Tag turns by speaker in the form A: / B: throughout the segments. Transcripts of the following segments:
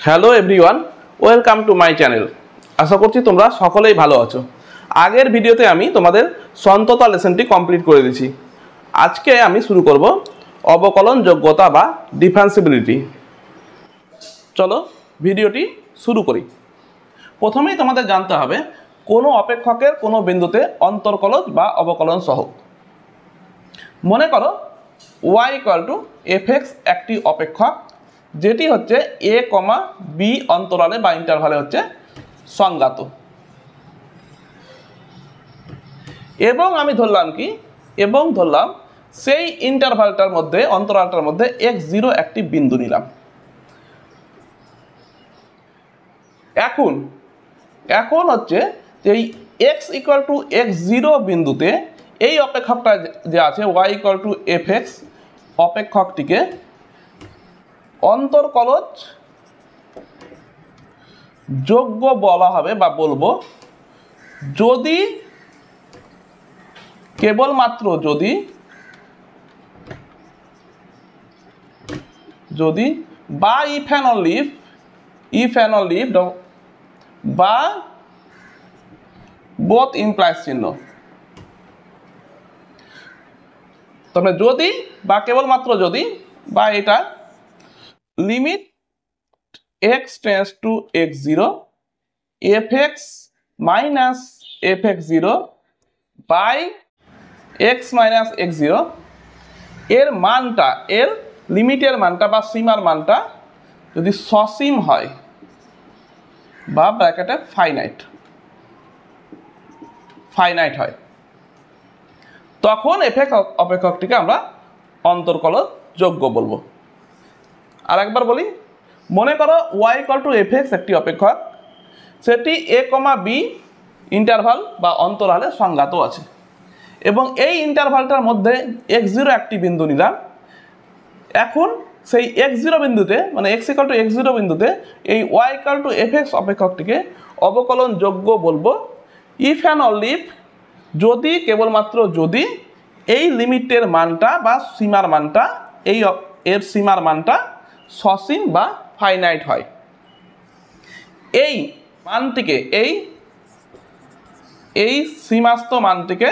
A: Hello everyone, welcome to my channel. আশা করছি তোমরা সকলেই ভালো আছো। আগের ভিডিওতে আমি তোমাদের সন্ততা লেসনটি কমপ্লিট করে দিয়েছি। আজকে আমি শুরু করব অবকলন যোগ্যতা বা ডিফারেন্সিবিলিটি। চলো ভিডিওটি শুরু করি। প্রথমেই তোমাদের জানতে হবে কোনো অপেক্ষকের কোনো বিন্দুতে অন্তর্কলজ বা অবকলন সহগ। মনে করো y = fx একটি অপেক্ষক যেটি হচ্ছে a, b অন্তরালে বা ইন্টারভালে হচ্ছে সংজ্ঞাত, এবং আমি ধরলাম কি ধরলাম সেই ইন্টারভালটার মধ্যে অন্তরালটার মধ্যে x0 একটি বিন্দু নিলাম। এখন হচ্ছে এই x = x0 বিন্দুতে এই অপেক্ষকটা যে আছে y = fx অপেক্ষকটিকে অন্তর্কলজ যোগ্য বলা হবে বা বলবো যদি কেবলমাত্র যদি বা ইফ অ্যান্ড অনলি ইফ বা বোথ ইমপ্লাইজ চিহ্ন। তবে যদি বা কেবলমাত্র যদি বা এটা limit x tends to x0 fx minus fx0 by x minus x0 এর মানটা, এর লিমিটের মানটা বা সীমার মানটা যদি সসীম হয় বা ব্র্যাকেটে ফাইনাইট হয়, তখন fx অপেক্ষকটিকে আমরা অন্তর্কলজ যোগ্য বলবো। আর একবার বলি, মনে করো y = fx একটি অপেক্ষক, সেটি a, b ইন্টারভাল বা অন্তরালে সংজ্ঞাত আছে, এবং এই ইন্টারভালটার মধ্যে x0 একটি বিন্দু নিলাম। এখন সেই x0 বিন্দুতে মানে x = x0 বিন্দুতে এই y = fx অপেক্ষকটিকে অবকলন যোগ্য বলবো ইফ অ্যান্ড অনলি ইফ যদি কেবলমাত্র যদি এই লিমিটের মানটা বা সীমার মানটা এর সীমার মানটা সসীম বা ফাইনাইট হয়। এই মানটিকে এই সীমাস্থ মানটিকে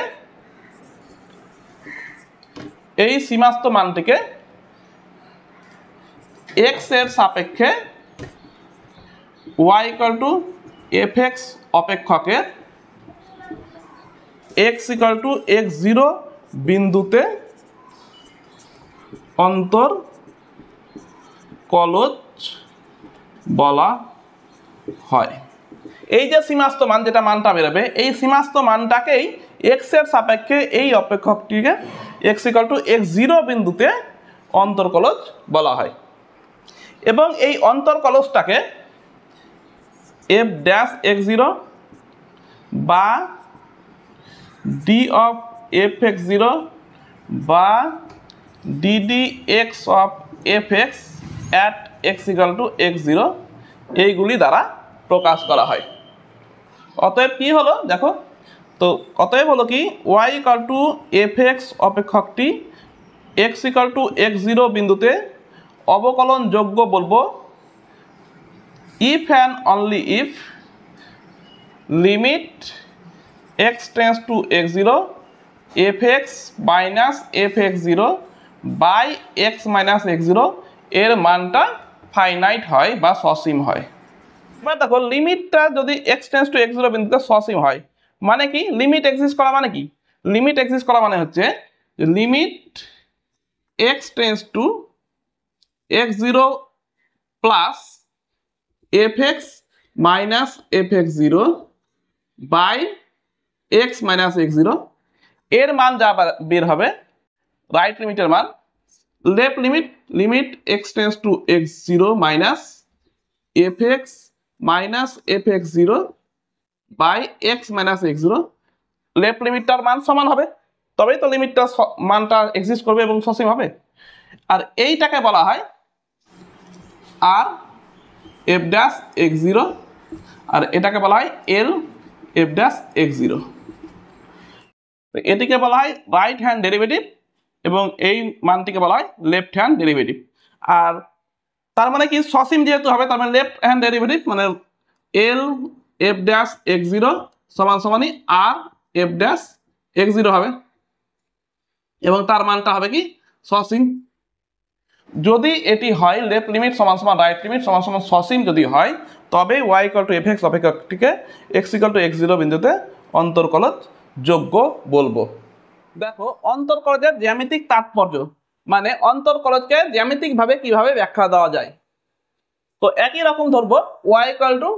A: x এর সাপেক্ষে y = fx অপেক্ষকের x = x0 বিন্দুতে অন্তর্কলজ বলা হয়। এই যে সীমাস্থ মান, যেটা মানটা বেরোবে, এই সীমাস্থ মানটাকেই x এর সাপেক্ষে এই অপেক্ষকটিকে x = x0 বিন্দুতে অন্তর্কলজ বলা হয়, এবং এই অন্তর্কলজটাকে f'(x0) বা d of fx0 বা ddx of fx at x = x0 এইগুলি দ্বারা প্রকাশ করা হয়। অতএব কি হলো দেখো, তো অতএব হলো কি y = fx অপেক্ষকটি x = x0 বিন্দুতে অবকলন যোগ্য বলবো if and only if limit x tends to x0 fx minus fx0 by x minus x0 এর মানটা ফাইনাইট হয় বা সসীম হয়। এবার দেখো, লিমিটটা যদি x টেন্ডস টু x0 বিন্দুতে সসীম হয় মানে কি, লিমিট এক্সিস্ট করা মানে কি, লিমিট এক্সিস্ট করা মানে হচ্ছে limit x tends to x0 plus fx minus fx0 by x minus x0 এর মান যা বের হবে, রাইট লিমিটের মান, left limit x tends to x0 minus fx minus fx0 by x minus x0, left লিমিটটার মান সমান হবে, তবেই তো লিমিটটা মানটা এক্সিস্ট করবে এবং সসীম হবে। আর এইটাকে বলা হয় আর f'(x0) আর এটাকে বলা হয় l f'(x0). এটিকে বলা হয় রাইট হ্যান্ড ডেরিভেটিভ এবং এই মানটিকে বলা হয় লেফট হ্যান্ড ডেরিভেটিভ। আর তার মানে কি সসীম যেহেতু হবে তার মানে লেফট হ্যান্ড ডেরিভেটিভ মানে এল এফ ড্যাশ এক্স জিরো সমান সমানই আর এফ ড্যাশ এক্স জিরো হবে এবং তার মানটা হবে কি সসীম। যদি এটি হয় লেফট লিমিট সমান সমান রাইট লিমিট সমান সমান সসীম যদি হয় তবে Y equal to F X অপেক্ষকটিকে X equal to X zero বিন্দুতে অন্তর্কলজ যোগ্য বলবো। দেখো অন্তর্কলজের জ্যামিতিক তাৎপর্য মানে অন্তর্কলজকে জ্যামিতিক ভাবে কিভাবে ব্যাখ্যা দেওয়া যায়। তো একই রকম ধরবো y equal to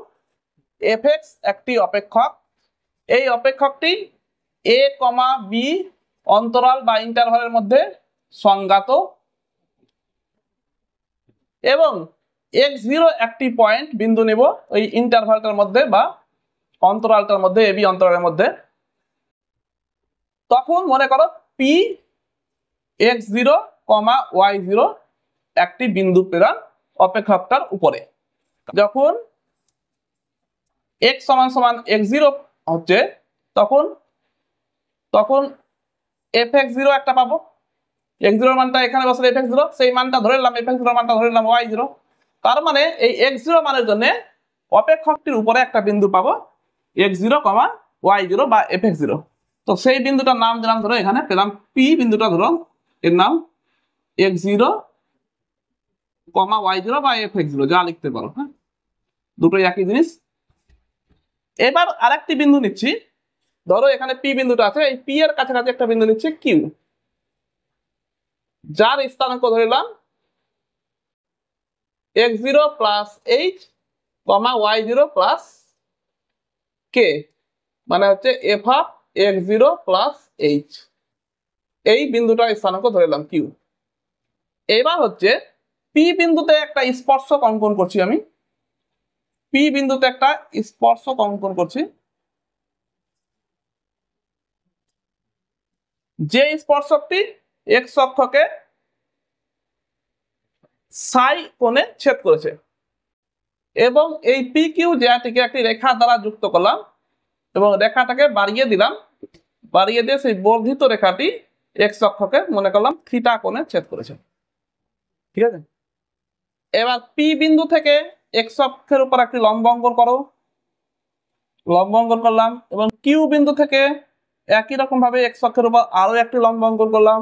A: F x একটি অপেক্ষক, এই অপেক্ষকটি এ কমা বি অন্তরাল বা ইন্টারভালের মধ্যে সংজ্ঞাত এবং এক্স জিরো একটি পয়েন্ট বিন্দু নেব ওই ইন্টারভালটার মধ্যে বা অন্তরালটার মধ্যে এবি অন্তরালের মধ্যে। তখন মনে করো P x zero comma y zero একটি বিন্দু প্রেরণ অপেক্ষকটার উপরে। যখন এক্স সমান সমান এক্স জিরো হচ্ছে তখন তখন এফ এক্স জিরো একটা পাবো, এক্স জিরোর মানটা এখানে বসলে এফ এক্স জিরো সেই মানটা ধরে নিলাম, এফ এক্স জিরোর মানটা ধরে নিলাম ওয়াই জিরো। তার মানে এই এক্স জিরো মানের জন্য অপেক্ষকটির উপরে একটা বিন্দু পাবো x zero comma y zero বা এফ এক্স জিরো। তো সেই বিন্দুটার নাম দিলাম ধরো এখানে পেলাম পি বিন্দুটা ধরো এর নাম x zero comma y zero বা এফ এক্স জিরো যা লিখতে পারো, হ্যাঁ দুটোই একই জিনিস। এবার আরেকটি বিন্দু নিচ্ছি, ধরো এখানে পি বিন্দুটা আছে, এই পি এর কাছাকাছি একটা বিন্দু নিচ্ছি কিউ, যার স্থানাঙ্ক ধরলাম এক্স জিরো প্লাস এইচ কমা ওয়াই জিরো প্লাস কে মানে হচ্ছে F of x zero plus H, এই বিন্দুটার স্থানাঙ্ক ধরলাম কিউ। এবার হচ্ছে পি বিন্দুতে একটা স্পর্শক অঙ্কন করছি আমি, পি বিন্দুতে একটা স্পর্শক অঙ্কন করছি, যে স্পর্শকটি এক্স অক্ষকে সাই কোণে ছেদ করেছে এবং এই পি কিউ জ্যাটিকে একটি রেখা দ্বারা যুক্ত করলাম এবং রেখাটাকে বাড়িয়ে দিলাম, বাড়িয়ে দিয়ে সেই বর্ধিত রেখাটি এক্স অক্ষকে মনে করলাম থিটা কোণে ছেদ করেছে, ঠিক আছে। এবার পি বিন্দু থেকে এক্স অক্ষের উপর একটি লম্ব অঙ্কন করো, লম্ব অঙ্কন করলাম এবং কিউ বিন্দু থেকে একই রকম ভাবে এক্স অক্ষের উপর আরো একটি লম্ব অঙ্কন করলাম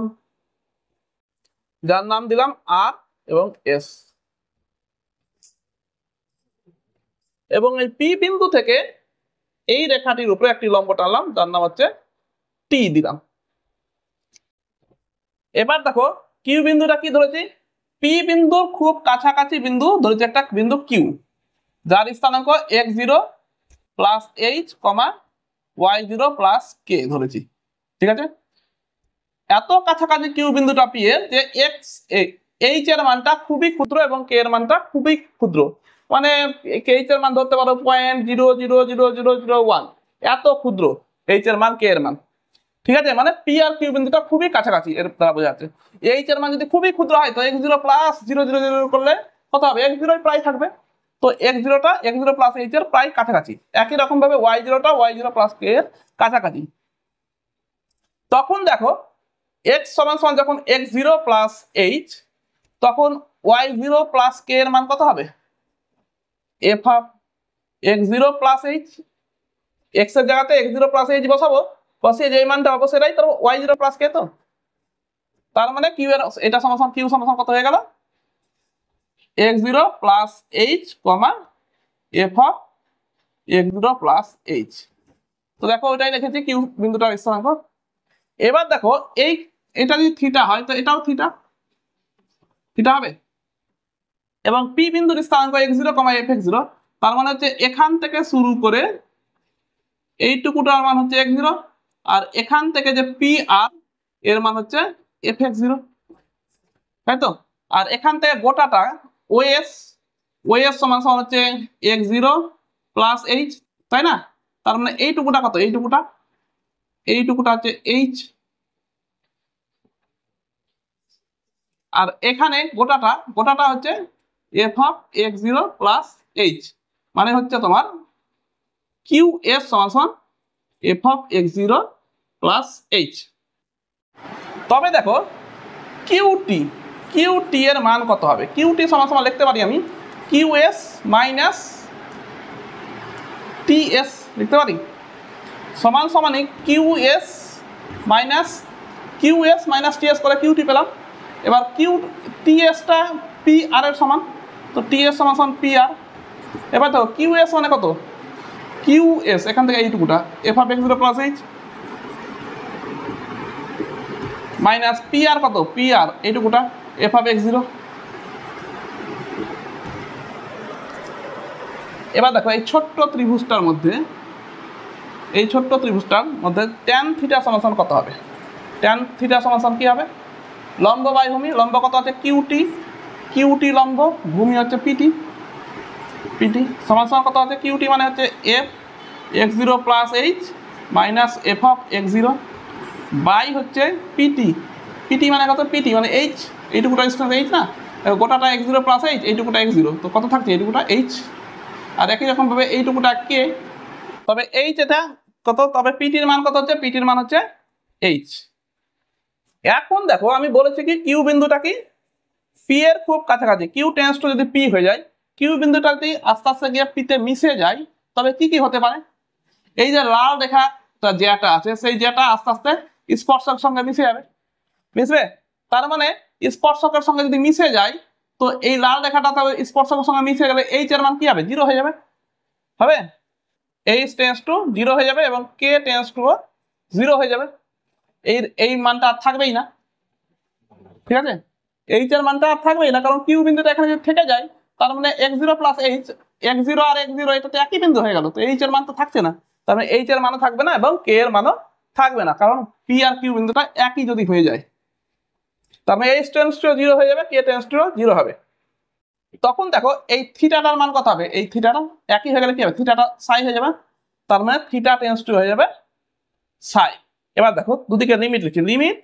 A: যার নাম দিলাম আর এবং এস এবং এই পি বিন্দু থেকে এই রেখাটির উপরে একটি লম্ব টানলাম যার নাম হচ্ছে টি দিলাম। এবার দেখো কিউ বিন্দুটা কি ধরেছি, পি বিন্দুর খুব কাছাকাছি বিন্দু ধরেছি একটা বিন্দু কিউ যার স্থানাঙ্ক এক্স জিরো প্লাস এইচ কমা ওয়াই জিরো প্লাস কে ধরেছি, ঠিক আছে। এত কাছাকাছি কিউ বিন্দুটা পি এর যে এক্স এইচ এর মানটা খুবই ক্ষুদ্র এবং কে এর মানটা খুবই ক্ষুদ্র, মানে এইচ এর মান ধরতে পারো 0.0000001 এত ক্ষুদ্র এইচ এর মান কে এর মান, ঠিক আছে। মানে পি আর কিউ বিন্দুটা খুবই কাছাকাছি এর দ্বারা বোঝা যাচ্ছে। এইচ এর মান যদি খুবই ক্ষুদ্র হয় তো এক্স জিরো প্লাস 000 করলে কত হবে, এক্স জিরো প্রায় থাকবে, তো এক্স জিরোটা এক্স জিরো প্লাস এইচ এর প্রায় কাছাকাছি। একই রকম ভাবে ওয়াই জিরোটা ওয়াই জিরো প্লাস কে এর কাছাকাছি। তখন দেখো এক্স সমান সমান যখন এক্স জিরো প্লাস এইচ তখন ওয়াই জিরো প্লাস কে এর মান কত হবে, F of x zero plus H, X এর জায়গাতে এক্স জিরো প্লাস এইচ বসাবো, বসিয়ে যে মানটা পাবো সেটাই তো ওয়াই জিরো প্লাস কে। তো তার মানে কিউ এর এটা সমান কিউ সমান কত হয়ে গেল, x zero plus H comma F of x zero plus H. তো দেখো ওইটাই লিখেছি কিউ বিন্দুটার স্থানাঙ্ক। এবার দেখো এই এটা যদি থিটা হয় তো এটাও থিটা থিটা হবে এবং পি বিন্দুর স্থানাঙ্ক এক্স জিরো কমা এফ এক্স জিরো, তার মানে হচ্ছে এখান থেকে শুরু করে এইটুকুটার মান হচ্ছে এক্স জিরো আর এখান থেকে যে পি আর এর মান হচ্ছে এফ এক্স জিরো, তাই তো। আর এখান থেকে গোটাটা ওএস ওএস সমান সমান হচ্ছে এক্স জিরো প্লাস এইচ, তাই না। তার মানে এইটুকুটা কত, এইটুকুটা এইটুকুটা হচ্ছে এইচ আর এখানে গোটাটা গোটাটা হচ্ছে F of x zero plus H, মানে হচ্ছে তোমার কিউ এস সমান সমান F of x zero plus H. তবে দেখো কিউ টি এর মান কত হবে? কিউ টি সমান সমান লিখতে পারি আমি Q S minus T S লিখতে পারি, সমান সমানে Q S minus T S করে কিউ টি পেলাম। এবার কিউ টি এসটা পি আর এর সমান, তো টি এস সমান সমান পি আর। এবার দেখো কিউ এস মানে কত, কিউ এস এখান থেকে এইটুকুটা F of x zero plus H minus P R কত, পি আর এইটুকুটা এফ অফ এক্স জিরো। এবার দেখো এই ছোট্ট ত্রিভুজটার মধ্যে ট্যান থিটা সমান কত হবে? ট্যান থিটা সমান কি হবে? লম্ব বাই ভূমি, লম্ব কত আছে কিউটি লম্ব, ভূমি হচ্ছে পিটি সমান কত আছে? কিউটি মানে হচ্ছে F x zero plus H minus F of x zero by হচ্ছে পিটি মানে কত? পিটি মানে এইচ, এইটুকুটা ডিস্টেন্স এইচ না, গোটাটা এক্স জিরো প্লাস এইচ, এইটুকুটা এক্স জিরো, তো কত থাকছে? এইটুকুটা এইচ। আর একই রকমভাবে এইটুকুটা কে, তবে এইচ এটা কত, তবে পিটির মান কত হচ্ছে? পিটির মান হচ্ছে এইচ। এখন দেখো আমি বলেছি কি কিউ বিন্দুটা কি পি এর খুব কাছাকাছি, কিউ টেন্স টু যদি পি হয়ে যায়, কিউ বিন্দুটা যদি আস্তে আস্তে গিয়ে পিতে মিশে যায়, তবে কি হতে পারে? এই যে লাল রেখা যেটা আছে সেই যেটা আস্তে আস্তে স্পর্শকের সঙ্গে মিশবে, তার মানে স্পর্শকের সঙ্গে যদি মিশে যায়, তো এই লাল রেখাটা স্পর্শকের সঙ্গে মিশে গেলে এইচ এর মান কি হবে? জিরো হয়ে যাবে, এইচ টেন্স টু জিরো হয়ে যাবে এবং কে টেন্স টু জিরো হয়ে যাবে, এই মানটা আর থাকবেই না, ঠিক আছে? এইচ এর মানটা আর থাকবেই না, কারণ কিউ বিন্দুটা এখানে যদি থেকে যায়, তার মানে X zero plus H, X zero আর এক্স জিরো এটা তো একই বিন্দু হয়ে গেল, তো এইচ এর মান তো থাকছে না, তার মানে এইচ এর মানও থাকবে না এবং কে এর মানও থাকবে না, কারণ পি আর কিউ বিন্দুটা একই যদি হয়ে যায়, তার মানে এইচ টেন্স টু জিরো হয়ে যাবে, কে টেন্স টু জিরো হবে। তখন দেখো এই থিটাটার মান কত হবে? এই থিটাটা একই হয়ে গেলে কি হবে? থিটাটা সাই হয়ে যাবে, তার মানে থিটা টেন্স টু হয়ে যাবে সাই। এবার দেখো দুদিকে লিমিট লিখছি, limit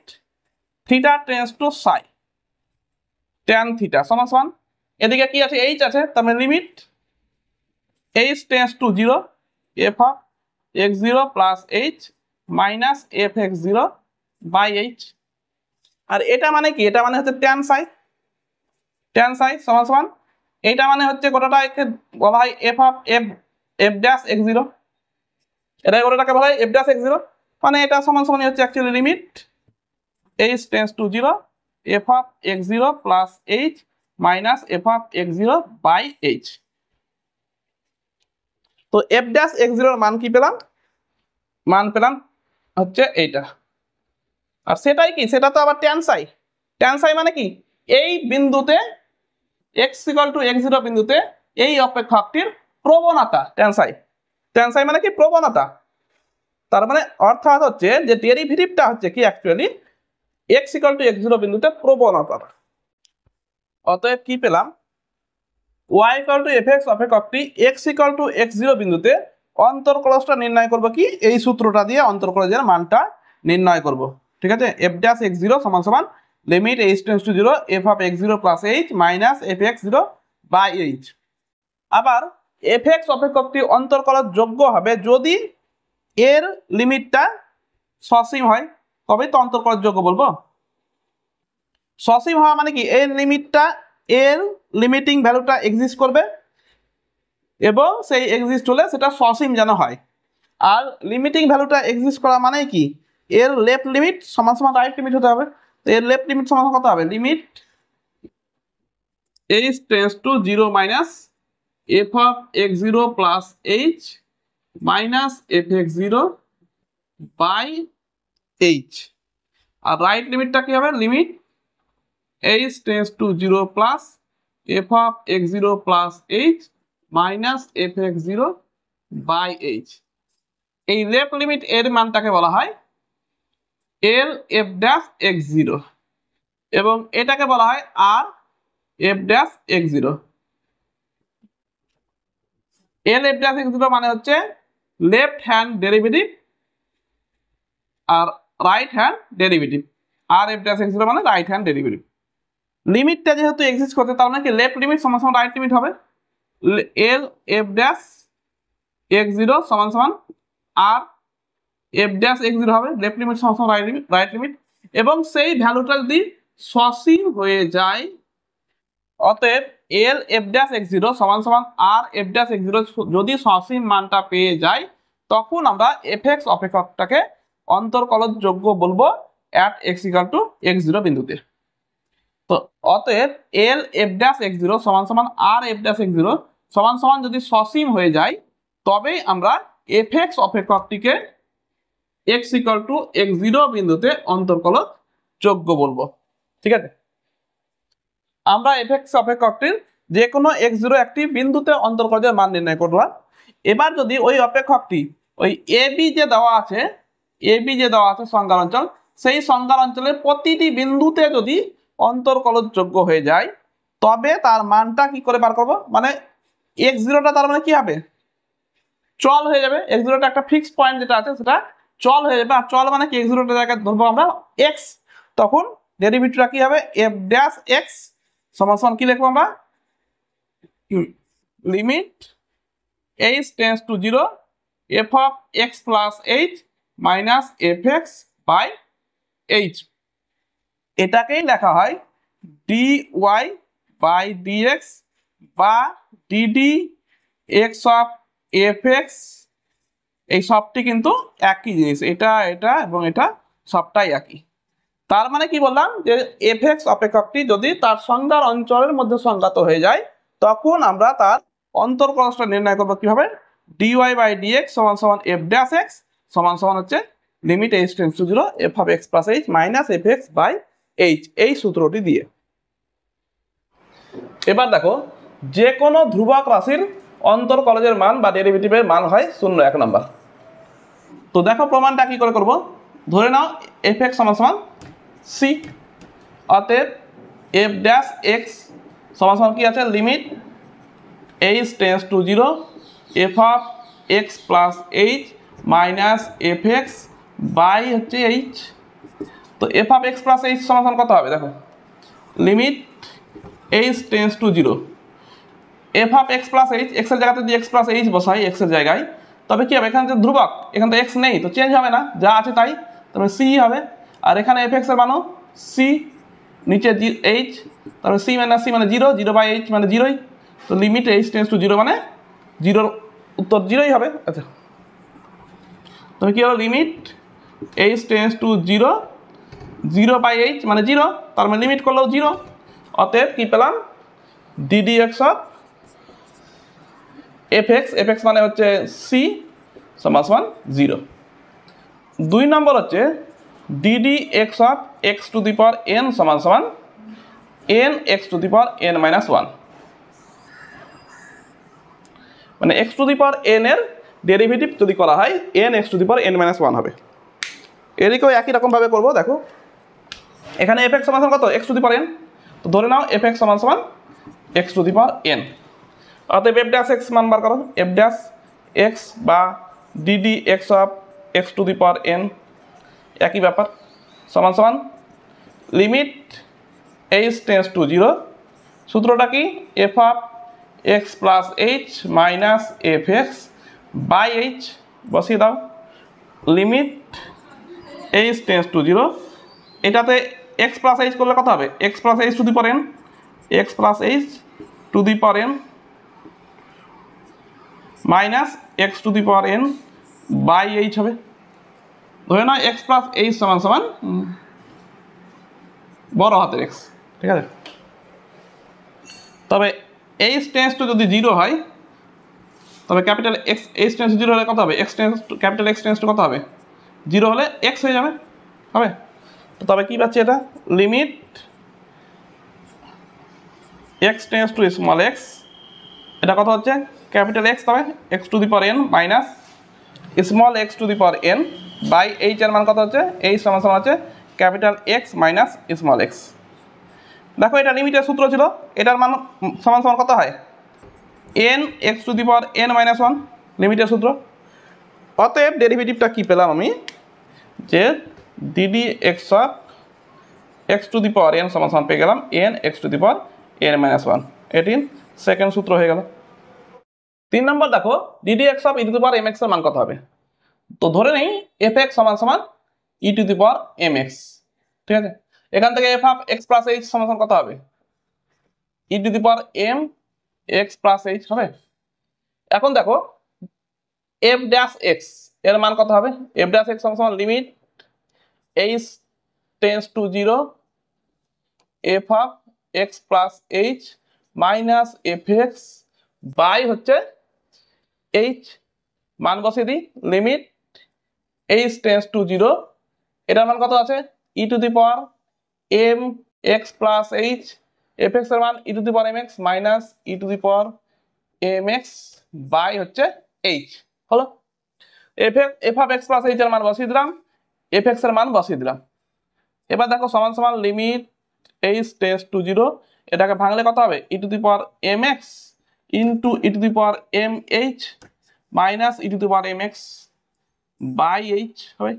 A: theta tends to psi tan theta সমান এদিকে কি আছে? এইচ আছে, তার মানে limit H tends to zero F of x zero plus H minus F x zero by H. আর এটা মানে কি? এটা মানে হচ্ছে ট্যান সাই সমান এইটা মানে হচ্ছে গোটাটা বলা হয় F of F dash x zero, এটা গোটাটাকে বলা হয় এফ ড্যাশ এক্স জিরো, মানে এটা সমান হচ্ছে actually limit H tends to zero F of x zero plus H minus F of x zero by h. তো এফ ড্যাশ এক্স জিরোর মান কি পেলাম? মান পেলাম হচ্ছে এইটা, আর সেটাই কি? সেটা তো আবার ট্যান সাই মানে কি? এই বিন্দুতে x equal to X zero বিন্দুতে এই অপেক্ষকটির প্রবণতা ট্যান সাই মানে কি? প্রবণতা। তার মানে অর্থাৎ হচ্ছে যে ডেরিভেটিভটা হচ্ছে কি actually X equal to X zero বিন্দুতে প্রবণতা। অতএব কি পেলাম? y equal to F x অপেক্ষকটি X equal to X zero বিন্দুতে অন্তর্কলজটা নির্ণয় করব কি? এই সূত্রটা দিয়ে অন্তর্কলজের মানটা নির্ণয় করব, ঠিক আছে? এফ ড্যাশ এক্স জিরো সমান limit H tends to zero F of x zero plus H minus F x zero by h. আবার এফ এক্স অপেক্ষকটি অন্তর্কলজ যোগ্য হবে যদি এর লিমিটটা সসীম হয়, তবেই তো অন্তর্কলজ যোগ্য বলবো। সসীম হওয়া মানে কি? এর লিমিটটা এর লিমিটিং ভ্যালুটা এক্সিস্ট করবে এবং সেই এক্সিস্ট হলে সেটা সসীম যেন হয়। আর লিমিটিং ভ্যালুটা এক্সিস্ট করা মানে কি? এর লেফট লিমিট সমান রাইট লিমিট হতে হবে। তো এর লেফট লিমিট সমান কত হবে? Limit H tends to zero minus F of x zero plus H minus F x zero by H. আর রাইট লিমিটটা কি হবে? Limit H tends to zero plus F of x zero plus H minus F x zero by H. এই left limit এর মানটাকে বলা হয় L F dash x zero এবং এটাকে বলা হয় R F dash x zero. L F dash x zero মানে হচ্ছে লেফট হ্যান্ড ডেরিভেটিভ আর right hand derivative, R F dash x zero মানে রাইট হ্যান্ড ডেরিভেটিভ। লিমিটটা যেহেতু এক্সিস্ট করতে, তার মানে কি রাইট লিমিট সমান রাইট লিমিট হবে। L F dash x zero সমান R F dash x zero হবে, লেফট লিমিট সমান রাইট লিমিট এবং সেই ভ্যালুটা যদি সসীম হয়ে যায়, অতএব L F dash x zero সমান সমান R F dash x zero যদি সসীম মানটা পেয়ে যাই, তখন আমরা এফ এক্স অপেক্ষকটাকে অন্তর্কলনযোগ্য বলবো at X equal to X zero বিন্দুতে। তো অতএব L F dash x zero সমান সমান R F dash x zero সমান সমান যদি সসীম হয়ে যায়, তবেই আমরা এফ এক্স অপেক্ষকটিকে X equal to X zero বিন্দুতে অন্তর্কলন যোগ্য বলবো। ঠিক আছে, আমরা এফ এক্স অপেক্ষকটির যে কোনো এক্স জিরো একটি বিন্দুতে অন্তর্কলনের মান নির্ণয় করলাম। এবার যদি ওই অপেক্ষকটি ওই এ বি যে দেওয়া আছে, সংজ্ঞার অঞ্চল, সেই সংজ্ঞার অঞ্চলের প্রতিটি বিন্দুতে যদি অন্তর্কলনযোগ্য হয়ে যায়, তবে তার মানটা কি করে বার করবো, মানে এক্স জিরোটা তার মানে কি হবে, চল হয়ে যাবে। এক্স জিরোটা একটা ফিক্সড পয়েন্ট যেটা আছে সেটা চল হয়ে যাবে। আর চল মানে কি, এক্স জিরোটা জায়গায় ধরবো আমরা এক্স, তখন ডেরিভেটিভটা কি হবে, এফ ড্যাশ এক্স সমান সমান কি লিখবো আমরা, limit h tends to zero F of x plus H minus F x by h. এটাকেই লেখা হয় ডি ওয়াই বাই ডিএক্স বা d d x of f x. এই সবটি কিন্তু একই জিনিস, এটা এটা এবং এটা সবটাই একই। তার মানে কি বললাম, যে এফ এক্স অপেক্ষকটি যদি তার সংজ্ঞার অঞ্চলের মধ্যে সংজ্ঞাত হয়ে যায়, তখন আমরা তার অন্তর্কলনটা নির্ণয় করবো কিভাবে, ডিওয়াই বাই ডিএক্স সমান সমান এফ ড্যাশ এক্স সমান সমান হচ্ছে limit h tends to zero F of x plus H minus F x by H, এই সূত্রটি দিয়ে। এবার দেখো, যে কোনো ধ্রুবক রাশির অন্তর্কলনের মান বা ডেরিভেটিভের মান হয় 0 1 নম্বর। তো দেখো প্রমাণটা কি করে করব, ধরে নাও এফ এক্স সমান সমান সি, অতএব এফ ড্যাশ এক্স সমান সমান কি আছে, limit h tends to zero F of x plus H minus F x by হচ্ছে এইচ। তো f of x plus H সমান সমান কত হবে, দেখো limit h tends to zero F of x plus h, এক্সের জায়গাতে যদি এক্স প্লাস এইচ বসাই এক্সের জায়গায়, তবে কি হবে, এখানে যে ধ্রুবক, এখানে তো এক্স নেই, তো চেঞ্জ হবে না, যা আছে তাই, তবে সি হবে। আর এখানে এফ এক্স এর মানও সি, নিচে এইচ, তারপরে সি মাইনাস সি মানে জিরো, জিরো বাই এইচ মানে জিরোই, তো limit h tends to zero মানে জিরোর উত্তর জিরোই হবে। আচ্ছা, তবে কি হলো, limit h tends to zero, zero by h মানে জিরো, তার মানে লিমিট করলেও জিরো, অতএব কি পেলাম, d d x of f x মানে হচ্ছে সি সমান সমান জিরো। 2 নম্বর হচ্ছে d d x of x to the power n সমান সমান N x to the power n minus 1, মানে x to the power N এর ডেরিভেটিভ যদি করা হয় n x to the power n minus 1 হবে। এদিকেও একই রকমভাবে করবো। দেখো এখানে এফ এক্স সমান সমান কত, x to the power n, তো ধরে নাও এফ এক্স সমান সমান x to the power n, অতএব এফ ড্যাশ এক্স মান বার করো, এফ ড্যাশ এক্স বা d d x of x to the power n একই ব্যাপার, সমান সমান limit h tends to zero, সূত্রটা কি, f of x plus H minus F x by h, বসিয়ে দাও, limit h tends to zero, এটাতে এক্স প্লাস এইচ করলে কত হবে, x plus h to the power n, x plus h to the power n minus x to the power n by h হবে। ধরে নাও x plus H সমান সমান বড় হাতের এক্স, ঠিক আছে, তবে এইচ টেন্ডস টু যদি জিরো হয়, তবে capital x H tends to zero হলে কত হবে, x tends two capital x tends two কত হবে, জিরো হলে এক্স হয়ে যাবে, হবে। তো তবে কি পাচ্ছি, এটা limit x tends to small x, এটা কত হচ্ছে ক্যাপিটাল এক্স, তবে x to the power n minus small x to the power n by h এর মান কত হচ্ছে, এইচ সমান সমান হচ্ছে capital x minus small x. দেখো এটা লিমিটের সূত্র ছিল, এটার মান সমান সমান কত হয়, n x to the power n minus 1, লিমিটের সূত্র। অতএব ডেরিভেটিভটা কি পেলাম আমি, যে d d x of x to the power n সমান সমান পেয়ে গেলাম n x to the power n minus 1, এটি সেকেন্ড সূত্র হয়ে গেল। 3 নম্বর দেখো d d x of e to the power M x এর মান কত হবে, তো ধরে নেই এফ এক্স সমান সমান E to the power M x, ঠিক আছে, এখান থেকে F of x plus H সমান কত হবে, ই to the power M x plus H হবে। এখন দেখো এফ ড্যাশ এক্স এর মান কত হবে, এফ ড্যাশ এক্স সমান limit H tends to 0 f of x plus H minus F x by হচ্ছে এইচ, মান বসিয়ে দিই লিমিট এইচ টেন্স টু 0, এটার মান কত আছে e to the power M x plus h, f x এর মান e to the power M x minus e to the power M x by হচ্ছে এইচ হলো। F of x plus H এর মান বসিয়ে দিলাম, এফ এক্স এর মান বসিয়ে দিলাম। এবার দেখো সমান সমান লিমিট এইচ টেন্স টু 0, এটাকে ভাঙলে কত হবে ই to the power M x into e to the power m h minus e to the power M x by h হবে।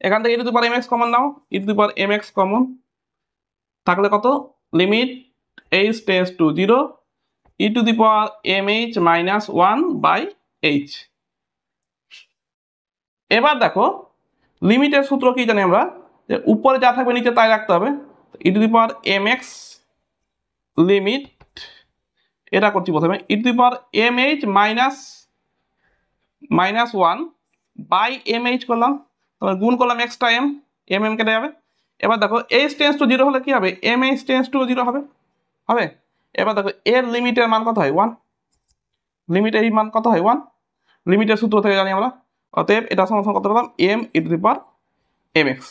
A: এখান থেকে e to the power M x common নাও, e to the power M x common থাকলে কত limit H tends to 0 e to the power m h minus 1 by h. এবার দেখো লিমিটের সূত্র কি জানি আমরা, যে উপরে যা থাকবে নিচে তাই রাখতে হবে। ই to the power M x limit, এটা করছি প্রথমে e to the power m h minus 1 by m h করলাম, তারপর গুণ করলাম এক্সট্রা এম, এম কেটে যাবে। এবার দেখো এইচ টেন্স টু 0 হলে কি হবে এম এইচ টেন্স টু 0 হবে হবে। এবার দেখো এর লিমিটের মান কত হয় 1, লিমিটের এই মান কত হয় 1, লিমিটের সূত্র থেকে জানি আমরা। অতএব এটা সমান কত পেলাম m e to the power M x,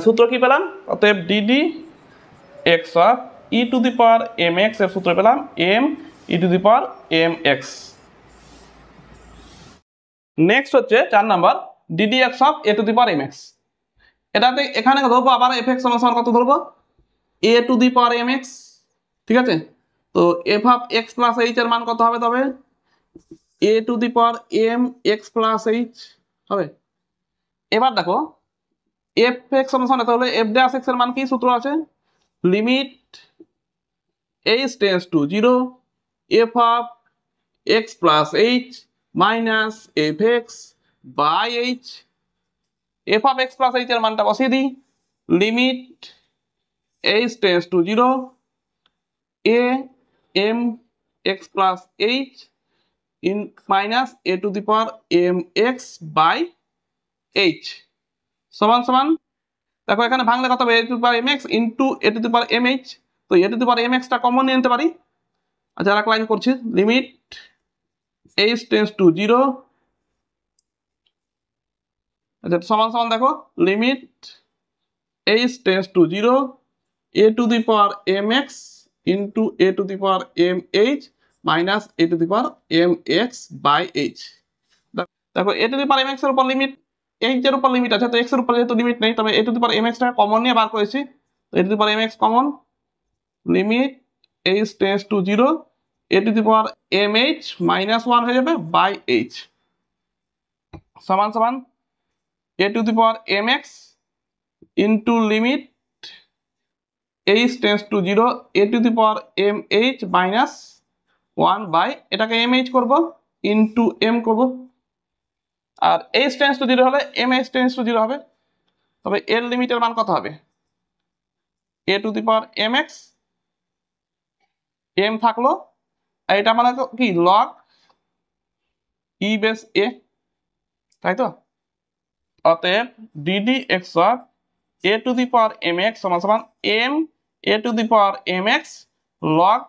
A: সূত্র কি পেলাম অতএব d d x of e to the power M x এর সূত্র পেলাম m e to the power M x. Next হচ্ছে 4 number d d x of a to the power M x. এটাতে এখানে ধরবো আবার এফ এক্স সমান কত ধরবো a to the power M x, ঠিক আছে। তো f of x plus H এর মান কত হবে তবে a to the power M x plus H হবে। এবার দেখো এফ এক্স সমান তাহলে এফ ড্যাশ এক্স এর মান কি সূত্র আছে limit H tends to 0 f of x plus H minus F x by h, f of x plus H এর মানটা বসিয়ে দিই limit H tends to 0 a m x plus h in minus a to the power M x by h সমান সমান দেখো এখানে ভাঙলে কত হবে a to the power M x into a to the power m h, তো a to the power m এক্সটা common নিয়ে নিতে পারি। আচ্ছা আর এক লাইন করছি লিমিট এইচ টেন্স টু 0, আচ্ছা সমান সমান দেখো limit H tends to 0 a to the power M x into a to the power m h minus a to the power M x by h. দেখো a to the power M x এর উপর limit H এর উপর limit আছে, তো x এর উপর যেহেতু লিমিট নেই তবে a to the power m এক্সটা কমন নিয়ে বার করেছি, তো a to the power M x common limit H tends to 0 a to the power m h minus 1 হয়ে যাবে বাই এইচ সমান সমান a to the power M x into limit H tends to 0 a to the power m h minus 1 by এটাকে m h করবো into m করবো, আর H tends to 0 হলে M H tends to 0 হবে। তবে এর লিমিটের মান কত হবে a to the power M x, m থাকলো আর এটা মানে কি লগ ই বেস এ, তাই তো। অতএব d d x of a to the power M x সমান সমান m a to the power M x log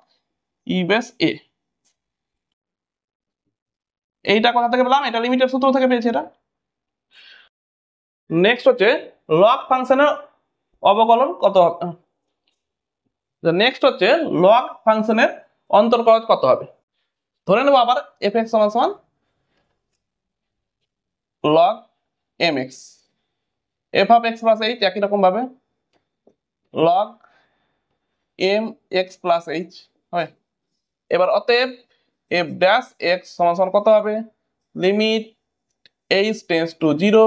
A: e base a. এইটা কোথা থেকে পেলাম, এটা লিমিটের সূত্র থেকে পেয়েছি এটা। নেক্সট হচ্ছে লগ ফাংশনের অবকলন কত হবে, নেক্সট হচ্ছে লগ ফাংশনের অন্তর্কলজ কত হবে। ধরে নেব আবার এফ এক্স সমান সমান log m x, f of x plus h একই রকম ভাবে log m x plus h হয়। এবার অতএব এফ ড্যাশ এক্স সমান সমান কত হবে limit H tends to 0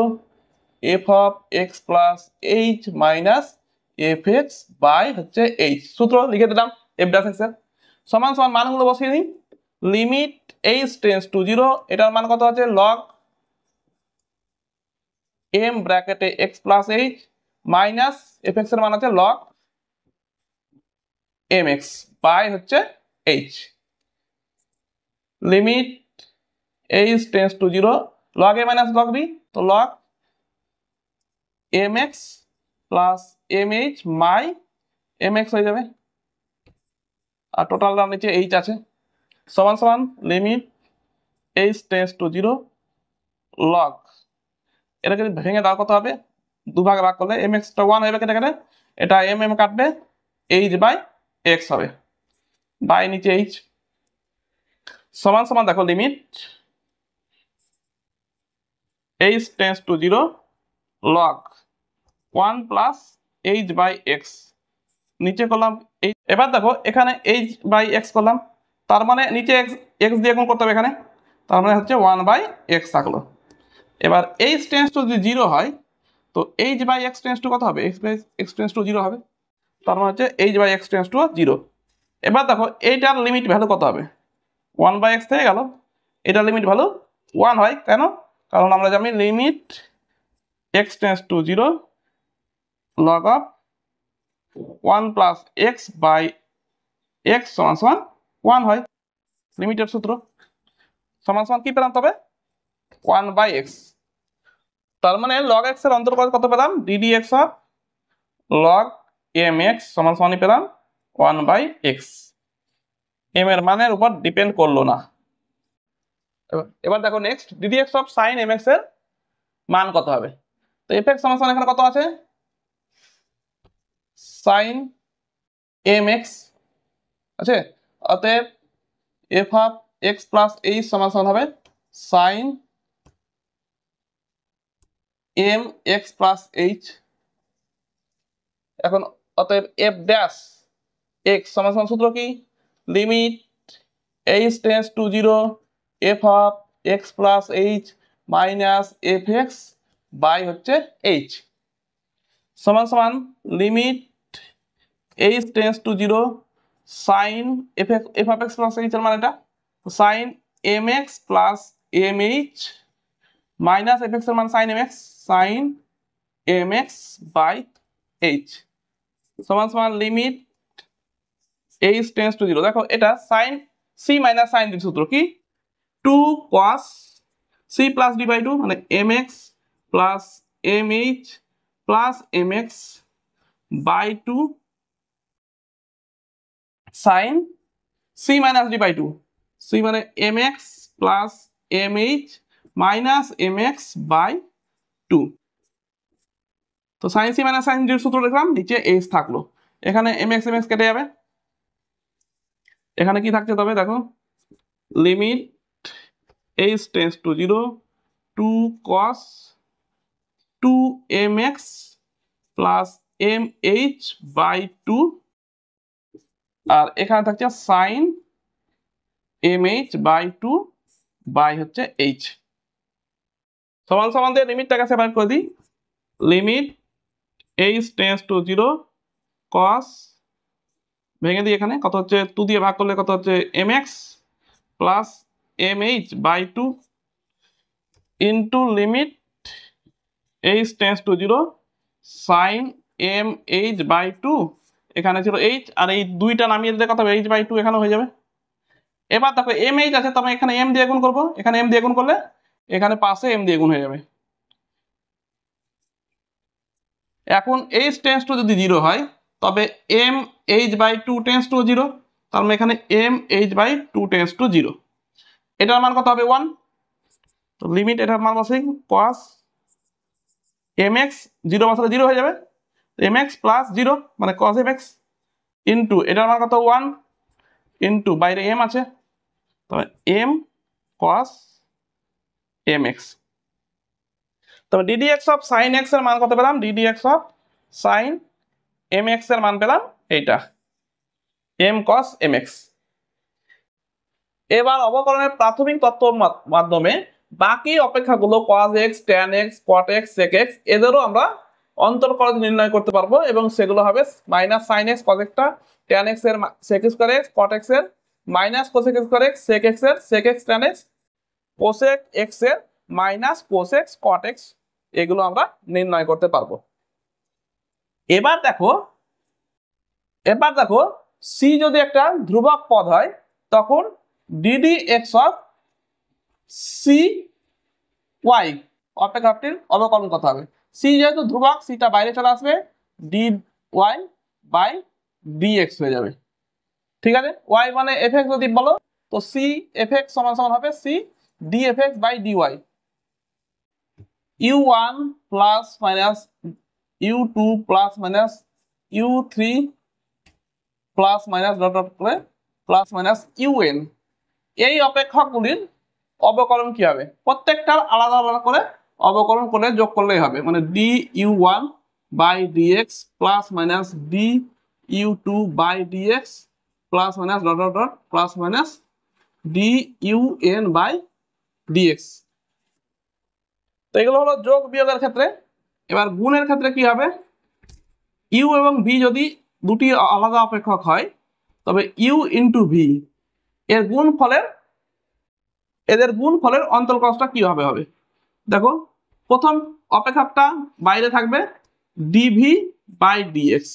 A: f of x plus H minus F x by হচ্ছে এইচ, সূত্র লিখে দিলাম এফ ড্যাশ এক্স এর সমান সমান মানগুলো বসিয়ে দিই লিমিট এইচ টেন্স টু 0 এটার মান কত আছে লগ এম ব্র্যাকেটে x plus H minus F x এর মান আছে লগ এম এক্স বাই হচ্ছে h, limit H tends to 0 log a minus log b, তো log m x plus m h মাই এম এক্স হয়ে যাবে, আর টোটালটা নিচে এইচ আছে, সমান সমান limit H tends to 0 log, এটাকে ভেঙে দাও কত হবে, দুভাগে ভাগ করলে এম এক্সটা 1 হবে কেটে কেটে, এটা এম এম কাটবে, এইচ বাই এক্স হবে, বাই নিচে এইচ, সমান সমান দেখো limit H tends to 0 log 1 plus h by x, নিচে করলাম এইচ, এবার দেখো এখানে এইচ বাই এক্স করলাম, তার মানে নিচে এক্স এক্স দিয়ে গুণ করতে হবে এখানে, তার মানে হচ্ছে 1 বাই এক্স থাকলো। এবার এইচ টেন্স টু যদি 0 হয় তো h by x tends to কত হবে, x by x tends to 0 হবে, তার মানে হচ্ছে h by x tends to 0। এবার দেখো এইটার লিমিট ভ্যালু কত হবে, 1 বাই এক্স থেকে গেল, এটার লিমিট ভ্যালু 1 হয়, কেন, কারণ আমরা জানি limit x tends to 0 log of 1 plus x by x সমান সমান 1 হয়, লিমিটের সূত্র, সমান সমান কি পেলাম তবে 1 বাই এক্স, তার মানে লগ এক্স এর অন্তর্গত কত পেলাম, d d x of log m x সমান সমানই পেলাম 1 বাই এক্স, এম এর মানের উপর ডিপেন্ড করলো না। এবার দেখো next d d x of sine m x এর মান কত হবে, তো এফ এক্স সমান সমান এখানে কত আছে, সাইন এম এক্স আছে, অতএব f of x plus H সমান সমান হবে sine m x plus h, এখন অতএব এফ ড্যাশ এক্স সমান সমান সূত্র কি, limit H tends to 0 f of x plus H minus F x by হচ্ছে এইচ, সমান সমান limit H tends to 0 sine f of x plus H এর মানে এটা sine m x plus m h minus F x এর মান sign m x by h, সমান সমান লিমিট এইচ টেন্স টু 0, দেখো এটা sine c minus sine d সূত্র কি, 2 cos c plus d by 2 মানে m x plus m h plus m x by 2 sine c minus d by 2, c মানে m x plus m h minus m x by 2, তো sign c minus sign ডির সূত্র লিখলাম, নিচে H থাকলো, এখানে M x কেটে যাবে, এখানে কি থাকছে তবে দেখো limit H tends to 0 2 cos 2 mx plus m h by 2, আর এখানে থাকছে sine m h by 2 by হচ্ছে এইচ, সমান সমান দিয়ে লিমিটটাকে সেপারেট করে দিই, limit H tends to 0 cos ভেঙে দিই, এখানে কত হচ্ছে 2 দিয়ে ভাগ করলে কত হচ্ছে m x plus m h by 2 into limit H tends to 0 sine m h by 2, এখানে ছিল এইচ আর এই দুইটা নামিয়ে দিলে কত হবে এইচ বাই 2 এখানে হয়ে যাবে। এবার দেখো এম এইচ আছে, তবে এখানে এম দিয়ে গুণ করবো, এখানে এম দিয়ে গুণ করলে এখানে পাশে এম দিয়ে গুণ হয়ে যাবে, এখন এইচ টেন্স টু যদি 0 হয় তবে m h by 2 tends to 0, তার মানে এখানে m h by 2 tends to 0, এটার মান কত হবে 1, তো লিমিট এটার মান বসে cos এম এক্স 0 বসালে 0 হয়ে যাবে, এম এক্স প্লাস 0 মানে cos এম এক্স ইন্টু এটার মান কত 1 ইন্টু বাইরে এম আছে, তবে এম cos এম এক্স, তবে d d x of sine x এর মান কত পেলাম, d d x of sine m x এর মান পেলাম এইটা এম cos এম এক্স। এবার অবকলনের প্রাথমিক তত্ত্বর মাধ্যমে বাকি অপেক্ষাগুলো cos x tan x cot x sec x এদেরও আমরা অন্তর্কলজ নির্ণয় করতে পারবো, এবং সেগুলো হবে মাইনাস সাইন এক্স cos টা, tan x এর sec square x, cot x এর minus cosec square x, sec x এর sec x tan x, cosec x এর minus cos x cot x, এগুলো আমরা নির্ণয় করতে পারবো। এবার দেখো সি যদি একটা ধ্রুবক পদ হয় তখন d d x of c y অপেক্ষকটির অবকলন কত হবে। সি যেহেতু ধ্রুবক, সিটা বাইরে চলে আসবে, d y by d x হয়ে যাবে। ঠিক আছে, ওয়াই মানে এফ এক্স যদি বলো তো সি এফ এক্স সমান সমান হবে c d f x by d y. U one plus minus u two plus minus u three plus minus dot dot করে প্লাস মাইনাস ইউএন, এই অপেক্ষকগুলির অবকলন কি হবে, প্রত্যেকটার আলাদা আলাদা করে অবকলন করে যোগ করলেই হবে। মানে d u one by d x plus minus d u two by d x plus minus dot dot dot plus minus d u n by d x. তো এগুলো হলো যোগ বিয়োগের ক্ষেত্রে। এবার গুণের ক্ষেত্রে কি হবে, ইউ এবং ভি যদি দুটি আলাদা অপেক্ষক হয় তবে ইউ ইন্টু ভি এর এদের গুণফলের অন্তর্কষটা কিভাবে হবে। দেখো প্রথম অপেক্ষকটা বাইরে থাকবে ডিভি বাই ডিএক্স,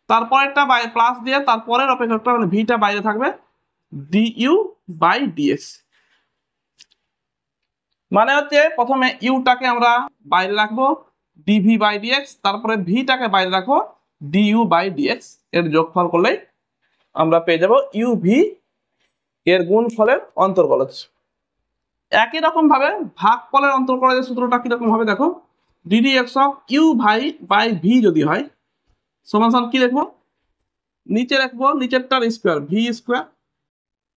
A: তারপরেরটা প্লাস দিয়ে তারপরের অপেক্ষকটা মানে ভিটা বাইরে থাকবে ডিইউ বাই ডিএক্স। মানে হচ্ছে প্রথমে ইউটাকে আমরা বাইরে রাখবো ডিভি বাই ডিএক্স, তারপরে ভিটাকে বাইরে রাখবো ডিইউ বাই ডিএক্স, এর যোগফল করলেই আমরা পেয়ে যাব ইউ ভি এর গুণফলের অন্তর্কলজ। একই রকম ভাবে ভাগফলের অন্তর্কলজের সূত্রটা কিরকম হবে দেখো, ডিডি এক্স অফ ইউ ভাই বাই ভি যদি হয় সমান সমান কি লিখবো, নিচে রাখবো নিচেরটার স্কোয়ার ভি স্কোয়ার।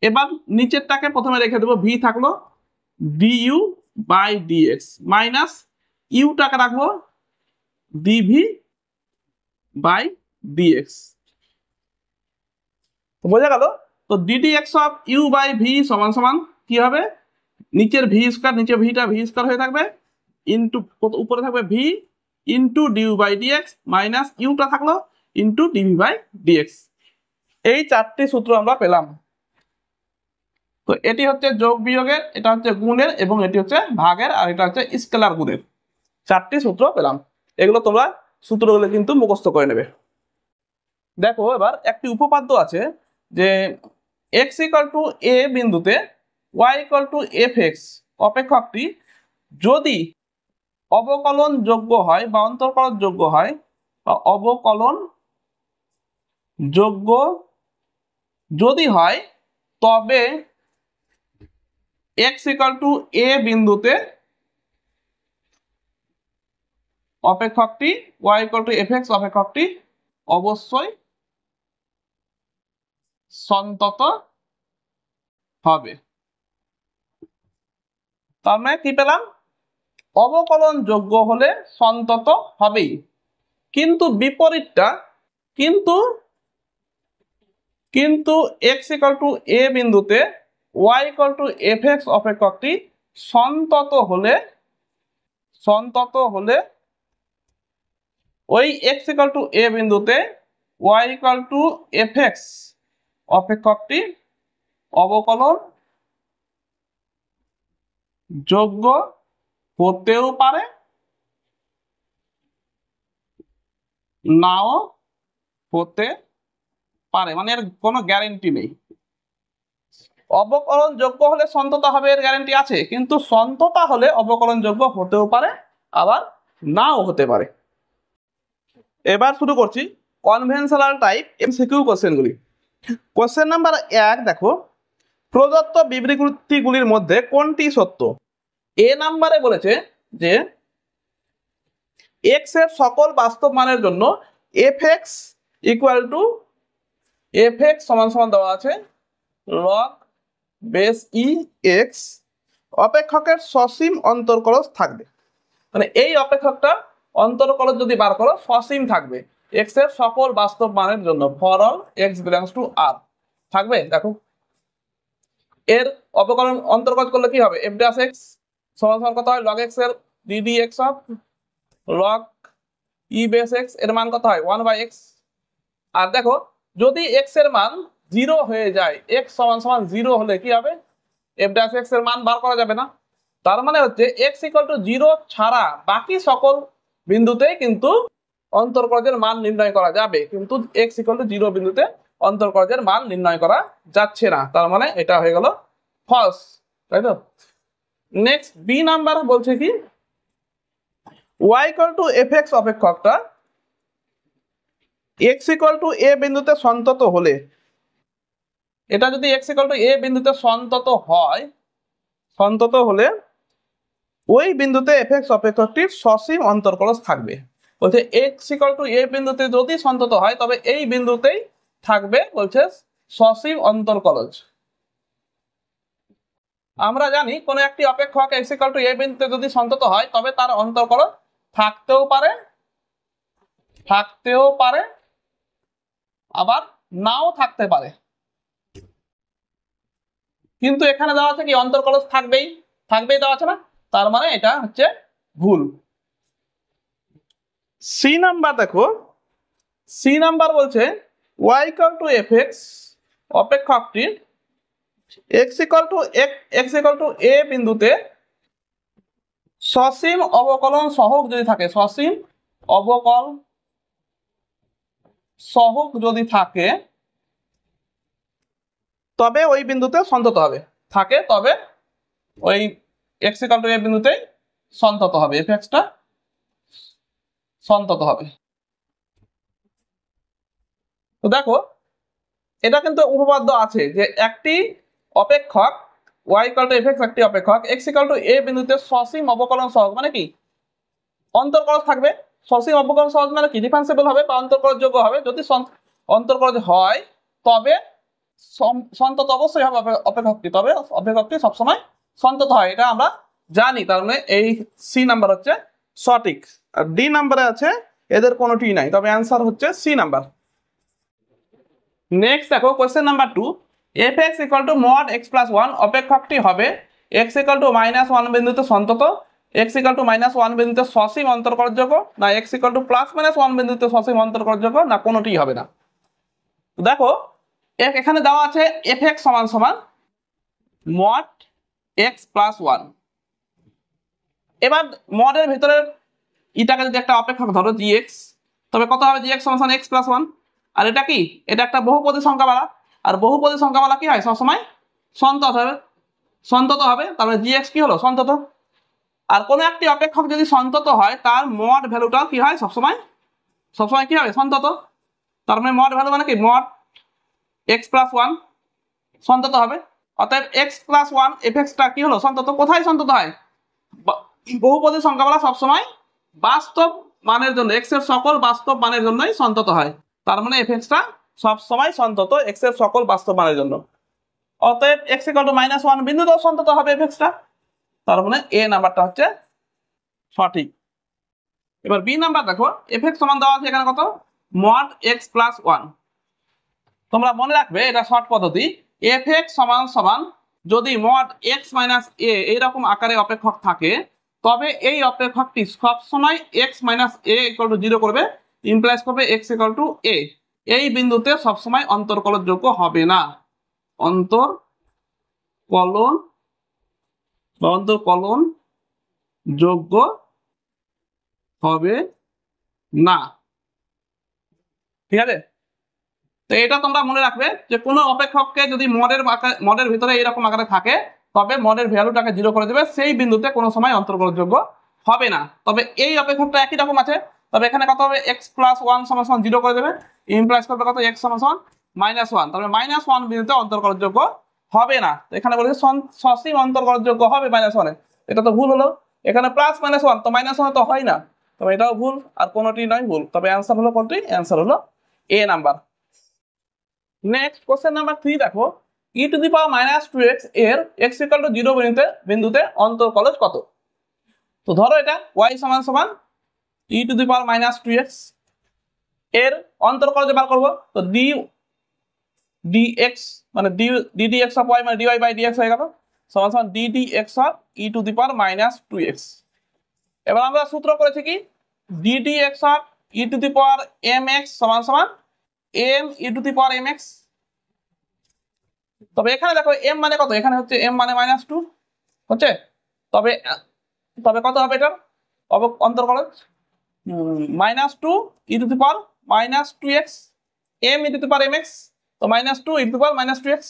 A: এবার নিচেরটাকে প্রথমে রেখে দেবো, ভি থাকলো ডিইউ বাই ডিএক্স মাইনাস ইউটাকে রাখবো ডিভি বাই ডিএক্স। বোঝা গেল। তো d d x of u by v সমান সমান কি হবে, নিচের ভি স্কোয়ার, নিচে ভিটা ভি স্কোয়ার হয়ে থাকবে ইন্টু উপরে থাকবে v into d u by d x minus ইউটা থাকলো ইন্টু ডিভি বাই ডিএক্স। এই চারটি সূত্র আমরা পেলাম। তো এটি হচ্ছে যোগ বিয়োগের, এটা হচ্ছে গুণের, এবং এটি হচ্ছে ভাগের, আর এটা হচ্ছে স্কেলার গুণের। চারটি সূত্র পেলাম, এগুলো তোমরা সূত্রগুলো কিন্তু মুখস্থ করে নেবে। দেখো এবার একটি উপপাদ্য আছে যে এক্স ইকুয়াল টু এ বিন্দুতে y equal to F x অপেক্ষকটি যদি অবকলন যোগ্য হয় বা অন্তর্কলন যোগ্য হয় বা অবকলন যোগ্য যদি হয় তবে এক্স ইকুয়াল টু এ বিন্দুতে অপেক্ষকটি y equal to F x অপেক্ষকটি অবশ্যই সন্তত হবে। তার মানে কি পেলাম, অবকলন যোগ্য হলে সন্তত হবেই, কিন্তু বিপরীতটা কিন্তু এক্স ইকুয়াল টু এ বিন্দুতে y equal to F x অপেক্ষকটি সন্তত হলে ওই এক্স ইকুয়াল টু এ বিন্দুতে y equal to F x অপেক্ষকটি অবকলন যোগ্য হতেও পারে নাও হতে পারে, মানে এর কোনো গ্যারেন্টি নেই। অবকলন যোগ্য হলে সন্ততা হবে এর গ্যারেন্টি আছে, কিন্তু সন্ততা হলে অবকলন যোগ্য হতেও পারে আবার নাও হতে পারে। এবার শুরু করছি কনভেনশনাল টাইপ এমসিকিউ কোশ্চেনগুলি। কোশ্চেন নাম্বার 1 দেখো, প্রদত্ত বিবৃতিগুলির মধ্যে কোনটি সত্য। এ নাম্বারে বলেছে যে এক্স এর সকল বাস্তব মানের জন্য F x equal to F x সমান সমান দেওয়া আছে লগ বেস ই এক্স, অপেক্ষকের সসীম অন্তর্কলজ থাকবে। মানে এই অপেক্ষকটা অন্তর্কলজ যদি বার করো সসীম থাকবে এক্স এর সকল বাস্তব মানের জন্য, for all x belongs to R থাকবে। দেখো এর অপকলন অন্তর্কলজ করলে কি হবে, এফ ড্যাশ এক্স সমান সমান কত হয়, লগ এক্স এর DD x of log e base x এর মান কত হয় 1/x। আর দেখো যদি এক্স এর মান 0 হয়ে যায়, এক্স সমান সমান 0 হলে কি হবে, এফ ড্যাশ এক্স এর মান বার করা যাবে না। তার মানে হচ্ছে এক্স ইকুয়াল টু 0 ছাড়া বাকি সকল বিন্দুতে কিন্তু অন্তর্কলজের মান নির্ণয় করা যাবে, কিন্তু x = 0 বিন্দুতে অন্তর্কলজের মান নির্ণয় করা যাচ্ছে না, তার মানে এটা হয়ে গেল ফলস, তাই তো। নেক্সট বি নাম্বার বলছে কি y = fx অপেক্ষকটা x = a বিন্দুতে সন্তত হলে, এটা যদি x = a বিন্দুতে সন্তত হলে ওই বিন্দুতে fx অপেক্ষকটির সসীম অন্তর্কলজ থাকবে। বলছে x = a বিন্দুতে যদি সন্তত হয় তবে এই বিন্দুতেই থাকবে বলছে সসীম অন্তর্কলজ। আমরা জানি কোন একটি অপেক্ষক x = a বিন্দুতে যদি সন্তত হয় তবে তার অন্তর্কলজ থাকতেও পারে আবার নাও থাকতে পারে, কিন্তু এখানে দেওয়া আছে কি অন্তর্কলজ থাকবেই দেওয়া আছে না, তার মানে এটা হচ্ছে ভুল। সি নাম্বার দেখো, সি নাম্বার বলছে y = fx অপেক্ষকটি x = a বিন্দুতে সসীম অবকলন সহগ যদি থাকে, সসীম অবকল সহগ যদি থাকে তবে ওই বিন্দুতে সন্তত হবে, তবে ওই x = a বিন্দুতেই সন্তত হবে, fx-টা সন্তত হবে। তো দেখো এটা কিন্তু উপপাদ্য আছে যে একটি অপেক্ষক y = fx একটি অপেক্ষক x = a বিন্দুতে সসীম অবকলন সহগ মানে কি অন্তর্কলজ থাকবে। সসীম অবকলন সহগ মানে কি ডিফারেন্সিবল হবে বা অন্তর্কলজযোগ্য হবে। যদি অন্তর্কলজ হয় তবে সন্তত অবশ্যই হবে অপেক্ষকটি, তবে অপেক্ষকটি সবসময় সন্তত হয়, এটা আমরা জানি। তার মানে এই সি নাম্বার হচ্ছে সঠিক। আর ডি নাম্বারে আছে এদের কোনোটি নাই, তবে অ্যান্সার হচ্ছে সি নাম্বার। নেক্সট দেখো question number 2, fx = mod x + 1 অপেক্ষকটি হবে x = -1 বিন্দুতে সন্তত, x = -1 বিন্দুতে সসীম অন্তর্কলজযোগ্য, না x = +-1 বিন্দুতে সসীম অন্তর্কলজযোগ্য, না কোনোটিই হবে না। দেখো এখানে দেওয়া আছে fx = mod x + 1। এবার মডের ভিতরের ইটাকে যদি একটা অপেক্ষক ধরো gx, তবে কত হবে gx = x + 1। আর এটা কি, এটা একটা বহুপদী সংখ্যামালা, আর বহুপদী সংখ্যামালা কি হয় সবসময় সন্তত হবে, তাহলে gx কি হলো সন্তত। আর কোন একটি অপেক্ষক যদি সন্তত হয় তার মড ভ্যালুটা কি হয় সবসময় কি হবে সন্তত। তার মানে মড ভ্যালু মানে কি mod x + 1 সন্তত হবে। অতএব x + 1 fx-টা কি হলো সন্তত। কোথায় সন্তত হয়, বহুপদী সংখ্যামালা সবসময় বাস্তব মানের জন্য, x এর সকল বাস্তব মানের জন্যই সন্তত হয়। তার মানে fx-টা সবসময় সন্তত x এর সকল বাস্তব মানের জন্য। অতএব x = -1 বিন্দুতেও সন্তত হবে fx-টা, তার মানে এ নাম্বারটা হচ্ছে সঠিক। এবার বি নাম্বার দেখো, fx সমান দেওয়া আছে এখানে কত mod x + 1। তোমরা মনে রাখবে এটা শর্ট পদ্ধতি, fx সমান যদি mod x - a এইরকম আকারে অপেক্ষক থাকে তবে এই অপেক্ষকটি সবসময় x - a = 0 করবে, ইমপ্লাইজ করবে x = a। এই বিন্দুতে সবসময় অন্তর্কলজযোগ্য হবে না, অন্তর্কলন যোগ্য হবে না, ঠিক আছে। তো এটা তোমরা মনে রাখবে যে কোনো অপেক্ষককে যদি মডের ভিতরে এইরকম আকারে থাকে তবে মডের ভ্যালুটাকে 0 করে দেবে, সেই বিন্দুতে কোনো সময় অন্তর্কলজযোগ্য হবে না। তবে এই অপেক্ষকটা একই রকম আছে, তবে এখানে কত হবে x + 1 = 0 করে দেবে, ইমপ্লাইজ করবে কত x = -1, তবে -1 বিন্দুতে অন্তর্কলজযোগ্য হবে না। তো এখানে বলেছে সসীম অন্তর্কলজযোগ্য হবে -1 এ, এটা তো ভুল হলো। এখানে +-1 তো -1 তো হয় না, তবে এটাও ভুল, আর কোনোটি নয় ভুল, তবে অ্যান্সার হলো কোনটি, অ্যান্সার হলো এ নাম্বার। নেক্সট কোশ্চেন নাম্বার 3 দেখো, e⁻−2x এর x = 0 বিন্দুতে অন্তর্কলজ কত। তো ধরো এটা y = e⁻−2x এর অন্তর্কলজ বার করব। তো dx মানে ddx অফ y মানে dy/dx হয়ে গেল সমান ddx অফ e⁻−2x। এবার আমরা সূত্র করেছি কি ddx অফ e⁻mx সমান m e⁻mx। তবে এখানে দেখো m মানে কত, এখানে হচ্ছে m মানে -2 হচ্ছে, তবে কত হবে এটার অন্তর্কলজ, -2 e to the power -2x m e to the power mx, তো -2 e to the power -2x।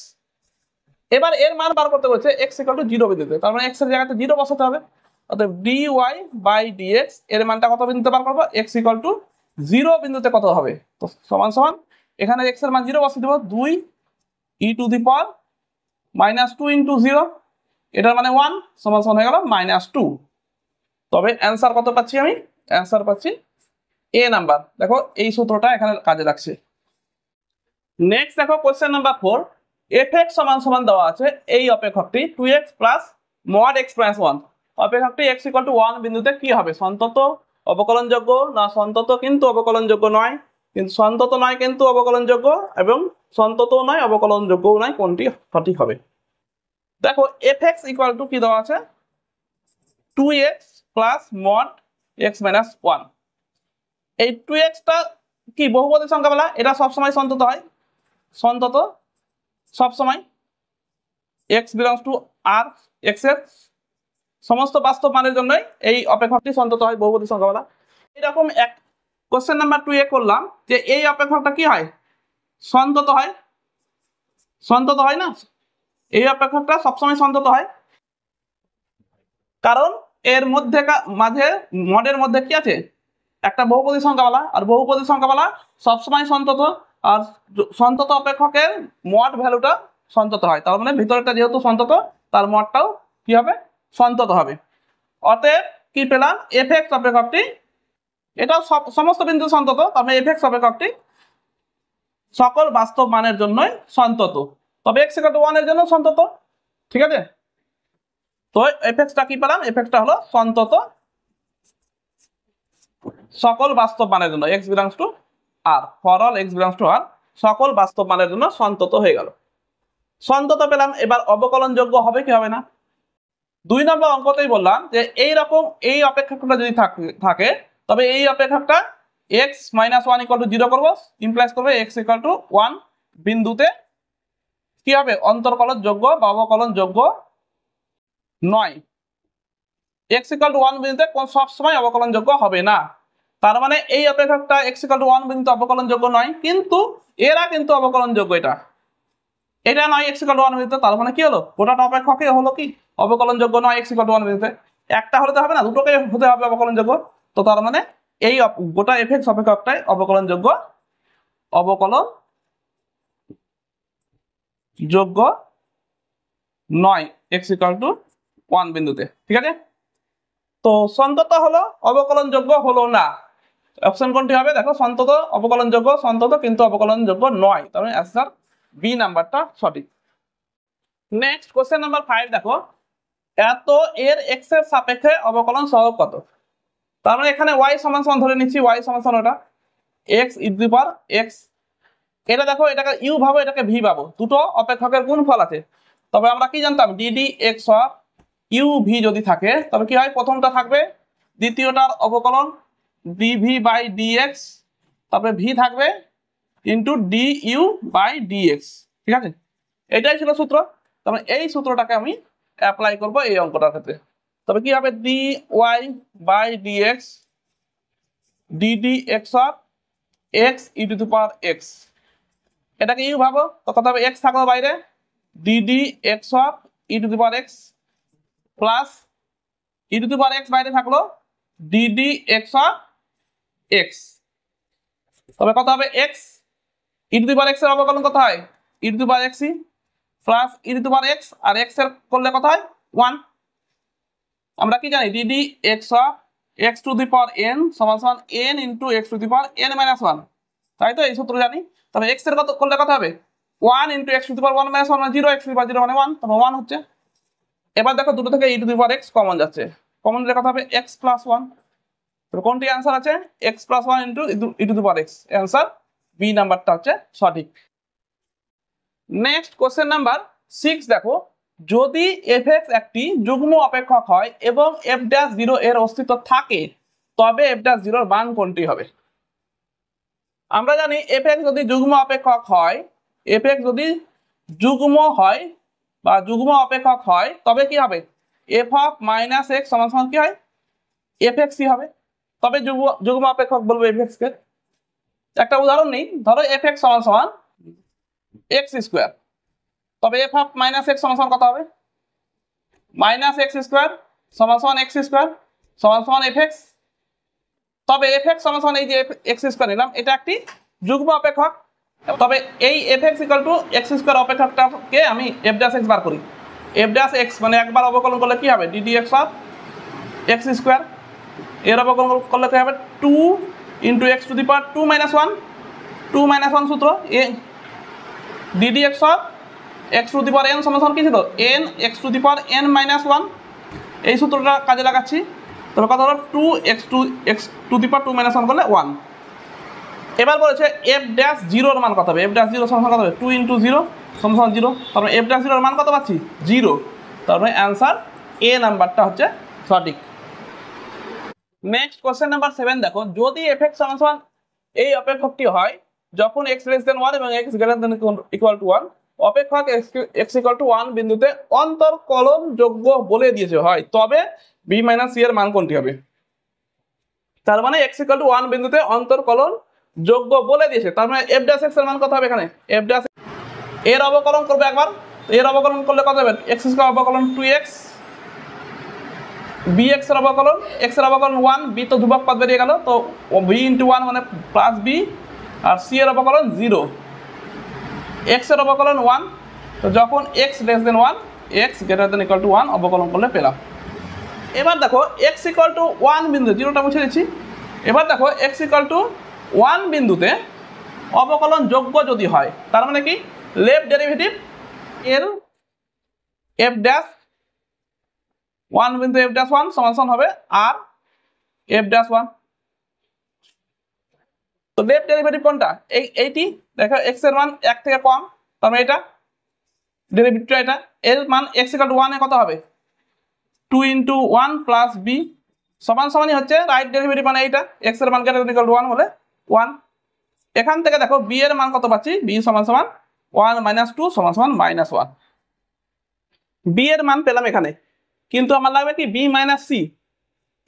A: এবার এর মান বার করতে বলছে x = 0 বিন্দুতে, তার মানে x এর জায়গাতে 0 বসাতে হবে। অতএব dy বাই dx এর মানটা কত বিন্দুতে বার করব, x = 0 বিন্দুতে কত হবে, তো সমান সমান এখানে x এর মান 0 বসিয়ে দেব, 2 e to the power -2 × 0, এটার মানে 1 সমান সমান হয়ে গেল -2। তবে অ্যান্সার কত পাচ্ছি আমি, অ্যান্সার পাচ্ছি এ নাম্বার। দেখো এই সূত্রটা এখানে কাজে লাগছে। নেক্সট দেখো কোশ্চেন নাম্বার 4, fx সমান সমান দেওয়া আছে এই অপেক্ষকটি 2x plus mod x plus 1, অপেক্ষকটি x = 1 বিন্দুতে কি হবে, সন্তত, অবকলনযোগ্য না সন্তত কিন্তু অবকলনযোগ্য নয়, কিন্তু সন্তত নয় কিন্তু অবকলনযোগ্য, এবং সন্ততও নয় অবকলনযোগ্যও নয়, কোনটি সঠিক হবে। দেখো fx = কি দেওয়া আছে, 2x plus mod x minus 1। এই 2x টা কি বহুপদী সংখ্যা বলা, এটা সবসময় সন্তত হয়, সন্তত সবসময় x belongs to r, x এর সমস্ত বাস্তব মানের জন্যই এই অপেক্ষকটি সন্তত হয়, বহুপদী সংখ্যা বলা। এরকম এক কোশ্চেন নাম্বার 2 এ করলাম যে এই অপেক্ষকটা কি হয়, সন্তত হয়, সন্তত হয় না, এই অপেক্ষকটা সবসময় সন্তত হয়, কারণ এর মধ্যে মাঝে মডের মধ্যে কি আছে, একটা বহুপদী সংখ্যাওয়ালা, আর বহুপদী সংখ্যাওয়ালা সবসময় সন্তত, আর সন্তত অপেক্ষকের মড ভ্যালুটা সন্তত হয়, তার মানে ভিতরেটা যেহেতু সন্তত তার মডটাও কি হবে, সন্তত হবে। অতএব কি পেলাম, fx অপেক্ষকটি, এটা সমস্ত বিন্দু সন্তত, তার মানে fx অপেক্ষকটি সকল বাস্তব মানের জন্যই সন্তত, তবে x = 1 এর জন্য সন্তত, ঠিক আছে। তো fxটা কি পেলাম, fxটা হলো সন্তত সকল বাস্তব মানের জন্য, x belongs to r, for all x belongs to r, সকল বাস্তব মানের জন্য সন্তত হয়ে গেল, সন্তত পেলাম। এবার অবকলনযোগ্য হবে কি হবে না, 2 নম্বর অঙ্কতেই বললাম যে এই রকম এই অপেক্ষকটা যদি থাকে তবে এই অপেক্ষকটা x - 1 = 0 করব, ইমপ্লাইজ করবে x = 1 বিন্দুতে কি হবে, অন্তর্কলনযোগ্য বা অবকলনযোগ্য নয়, x = 1 বিন্দুতে সব সময় অবকলনযোগ্য হবে না, তার মানে এই অপেক্ষকটা x = 1 বিন্দুতে অবকলনযোগ্য নয়, কিন্তু এরা কিন্তু অবকলনযোগ্য, এটা নয় x = 1 বিন্দুতে, তার মানে কি হলো, গোটাটা অপেক্ষকে হলো কি অবকলনযোগ্য নয় x = 1 বিন্দুতে, একটা হলে তো হবে না, দুটোকে হতে হবে অবকলনযোগ্য, তো তার মানে এই গোটা fx অপেক্ষকটাই অবকলনযোগ্য, অবকলনযোগ্য নয় x = 1 বিন্দুতে, ঠিক আছে। তো সন্তত হলো, অবকলনযোগ্য হলো না, অপশন কোনটি হবে, দেখো সন্তত অবকলনযোগ্য, সন্তত কিন্তু অবকলনযোগ্য নয়, তার মানে অ্যান্সার বি নাম্বারটা সঠিক। নেক্সট কোশ্চেন নাম্বার 5 দেখো, এত এর x এর সাপেক্ষে অবকলন সহগ কত, তার মানে এখানে y সমান সমান ধরে নিচ্ছি, y সমান সমান ওটা x e to the power x, এটা দেখো এটাকে u ভাবো, এটাকে v ভাবো, দুটো অপেক্ষকের গুণফল আছে, তবে আমরা কি জানতাম dd x of u v যদি থাকে তবে কি হয়, প্রথমটা থাকবে, দ্বিতীয়টার অবকলন dv বাই dx, তারপরে v থাকবে ইন্টু du বাই dx, ঠিক আছে, এটাই ছিল সূত্র, তার মানে এই সূত্রটাকে আমি অ্যাপ্লাই করব এই অঙ্কটার ক্ষেত্রে, তবে কি হবে dy by dx dd x of x e to the power x, এটাকে ইউ ভাবো, তো কত হবে, x থাকলো বাইরে, dd x of e to the power x plus e to the power x বাইরে থাকলো dd x of x, তবে কত হবে x e to the power x এর অবকলন কত হয়, e to the power x plus e to the power x, আর x এর করলে কত হয় 1, আমরা কি জানি dd x of x to the power n সমান সমান n into x to the power n minus 1, তাই তো এই সূত্র জানি, তবে x এর কত করলে কত হবে 1 into x to the power 1 minus 1 মানে 0, x to the power 0 মানে 1, তবে 1 হচ্ছে। এবার দেখো দুটো থেকে e to the power x common যাচ্ছে, কমন দিলে কত হবে x plus 1, তবে কোনটি অ্যান্সার আছে x plus 1 into e to the power x, answer B নাম্বারটা হচ্ছে সঠিক। নেক্সট কোশ্চেন নাম্বার 6 দেখো, যদি fx একটি যুগ্ম অপেক্ষক হয় এবং f'0 এর অস্তিত্ব থাকে তবে f'0 এর মান কোনটি হবে। আমরা জানি fx যদি যুগ্ম অপেক্ষক হয়, fx যদি যুগ্ম হয় বা যুগ্ম অপেক্ষক হয় তবে কি হবে f of - x সমান সমান কি হয় fx হবে, তবে যুগ্ম অপেক্ষক বলবো এফএক্স কে। একটা উদাহরণ নেই, ধরো এফএক্স সমান সমান এক্স স্কোয়ার, তবে এফ অফ মাইনাস এক্স সমান সমান কত হবে? মাইনাস এক্স স্কোয়ার সমান সমান এক্স স্কোয়ার সমান সমান এফএক্স। তবে এফএক্স সমান সমান এই যে এক্স স্কোয়ার নিলাম, এটা একটি যুগ্ম অপেক্ষক। তবে এই f x equal to x square অপেক্ষকটাকে আমি এফ ড্যাশ এক্স বার করি। এফ ড্যাশ এক্স মানে একবার অবকলন করলে কি হবে? D d x of x square. এর অবকলন করলে কি হবে? 2 into x to the power 2 minus 1, 2 minus 1 সূত্র এ d d x of x to the power n সমান সমান কি ছিল? N x to the power n minus 1। এই সূত্রটা কাজে লাগাচ্ছি। তবে কথা হলো 2 x to the power 2 minus 1 করলে 1। এবার বলেছে এফ ড্যাশ জিরোর মান কত হবে? এফ ড্যাশ জিরো সমান কত হবে? 2 ইন্টু 0 সমান সমান 0। তারপরে এফ ড্যাশ জিরোর মান কত পাচ্ছি? 0। তারপরে অ্যান্সার এ নাম্বারটা হচ্ছে সঠিক। নেক্সট কোশ্চেন নাম্বার 7 দেখো, যদি এফএক্স সমান সমান এই অপেক্ষকটি হয় যখন x লেস দেন 1 এবং x greater than equal to 1, অপেক্ষক x ইকুয়াল টু 1 বিন্দুতে অন্তর্কলন যোগ্য বলে দিয়েছে হয়, তবে b মাইনাস c এর মান কোনটি হবে? তার মানে x ইকুয়াল টু 1 বিন্দুতে অন্তর্কলন যোগ্য বলে দিয়েছে, তার মানে f ড্যাশ x এর মান কত হবে? এখানে f ড্যাশ এর অবকলন করবে একবার, এর অবকলন করলে কত হবে? x স্কয়ার অবকলন 2x, bx এর অবকলন, x এর অবকলন 1, b তো ধ্রুবক পদ বেরিয়ে গেল, তো b ইন্টু 1 মানে প্লাস b, আর c এর অবকলন 0, x এর অবকলন 1, তো যখন x less than 1 x greater than equal to 1 অবকলন করলে পেলাম। এবার দেখো x ইকুয়াল টু 1 বিন্দু, জিরোটা মুছে দিচ্ছি। এবার দেখো x ইকুয়াল টু 1 বিন্দুতে অবকলন যোগ্য যদি হয়, তার মানে কি লেফট ডেরিভেটিভ এর f ড্যাশ 1 বিন্দু f ড্যাশ 1 সমান সমান হবে আর f ড্যাশ 1। তো লেফট ডেরিভেটিভ কোনটা? এইটি দেখো, x এর মান 1 থেকে কম, তার মানে এটা ডেরিভেটিভটা এটা। এর মান x ইকুয়াল টু 1 এ কত হবে? 2 ইনটু 1 প্লাস b সমান সমানই হচ্ছে রাইট ডেরিভেটিভ মানে এইটা, x এর মান গ্রেটার দেন ইকুয়াল টু 1 হলে 1। এখান থেকে দেখো b এর মান কত পাচ্ছি? b সমান সমান 1 মাইনাস 2 সমান সমান মাইনাস 1। b এর মান পেলাম এখানে, কিন্তু আমার লাগবে কি b মাইনাস c।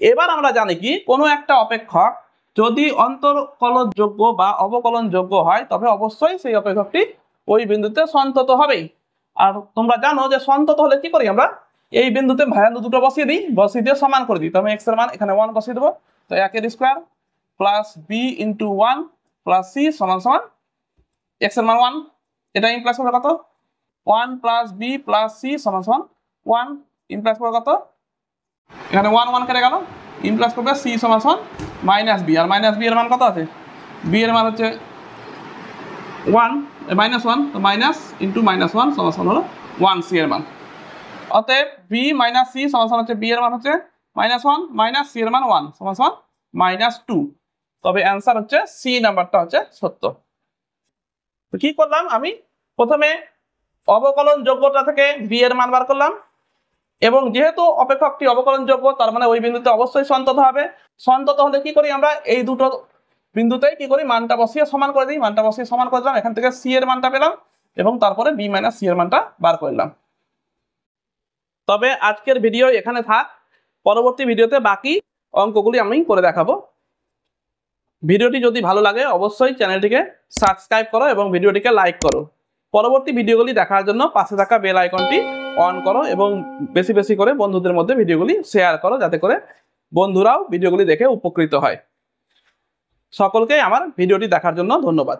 A: এবার আমরা জানি কি কোনো একটা অপেক্ষক যদি অন্তর্কলনযোগ্য বা অবকলনযোগ্য হয়, তবে অবশ্যই সেই অপেক্ষকটি ওই বিন্দুতে সন্তত হবেই। আর তোমরা জানো যে সন্তত হলে কি করি আমরা? এই বিন্দুতে ভায়ান্দু দুটো বসিয়ে দিই, বসিয়ে দিয়ে সমান করে দিই। তবে x এর মান এখানে 1 বসিয়ে দেবো, তো 1 এর square plus b into 1 plus c সমান সমান x এর মান 1, এটা ইমপ্লাস করে কত? 1 প্লাস b প্লাস c সমান সমান 1, ইমপ্লাস করে কত? এখানে 1 1 কেটে গেল, ইমপ্লাস করবে c সমান সমান মাইনাস b, আর মাইনাস b এর মান কত আছে? b এর মান হচ্ছে 1 মাইনাস 1, তো মাইনাস ইন্টু মাইনাস 1 সমান সমান হলো 1 c এর মান। অতএব b মাইনাস c সমান সমান হচ্ছে b এর মান হচ্ছে মাইনাস 1 মাইনাস c এর মান 1 সমান সমান মাইনাস 2। তবে অ্যান্সার হচ্ছে c নাম্বারটা হচ্ছে সত্য। তো কি করলাম আমি? প্রথমে অবকলন যোগ্যতা থেকে b এর মান বার করলাম, এবং যেহেতু অপেক্ষকটি অবকলনযোগ্য তার মানে ওই বিন্দুতে অবশ্যই সন্তত হবে। সন্তত হলে কি করি আমরা? এই দুটো বিন্দুতেই কি করি? মানটা বসিয়ে সমান করে দিই, মানটা বসিয়ে সমান করে দিলাম, এখান থেকে c এর মানটা পেলাম এবং তারপরে b মাইনাস c এর মানটা বার করলাম। তবে আজকের ভিডিও এখানে থাক, পরবর্তী ভিডিওতে বাকি অঙ্কগুলি আমি করে দেখাবো। ভিডিওটি যদি ভালো লাগে অবশ্যই চ্যানেলটিকে সাবস্ক্রাইব করো এবং ভিডিওটিকে লাইক করো। পরবর্তী ভিডিওগুলি দেখার জন্য পাশে থাকা বেল আইকনটি অন করো এবং বেশি বেশি করে বন্ধুদের মধ্যে ভিডিওগুলি শেয়ার করো, যাতে করে বন্ধুরাও ভিডিওগুলি দেখে উপকৃত হয়। সকলকে আমার ভিডিওটি দেখার জন্য ধন্যবাদ।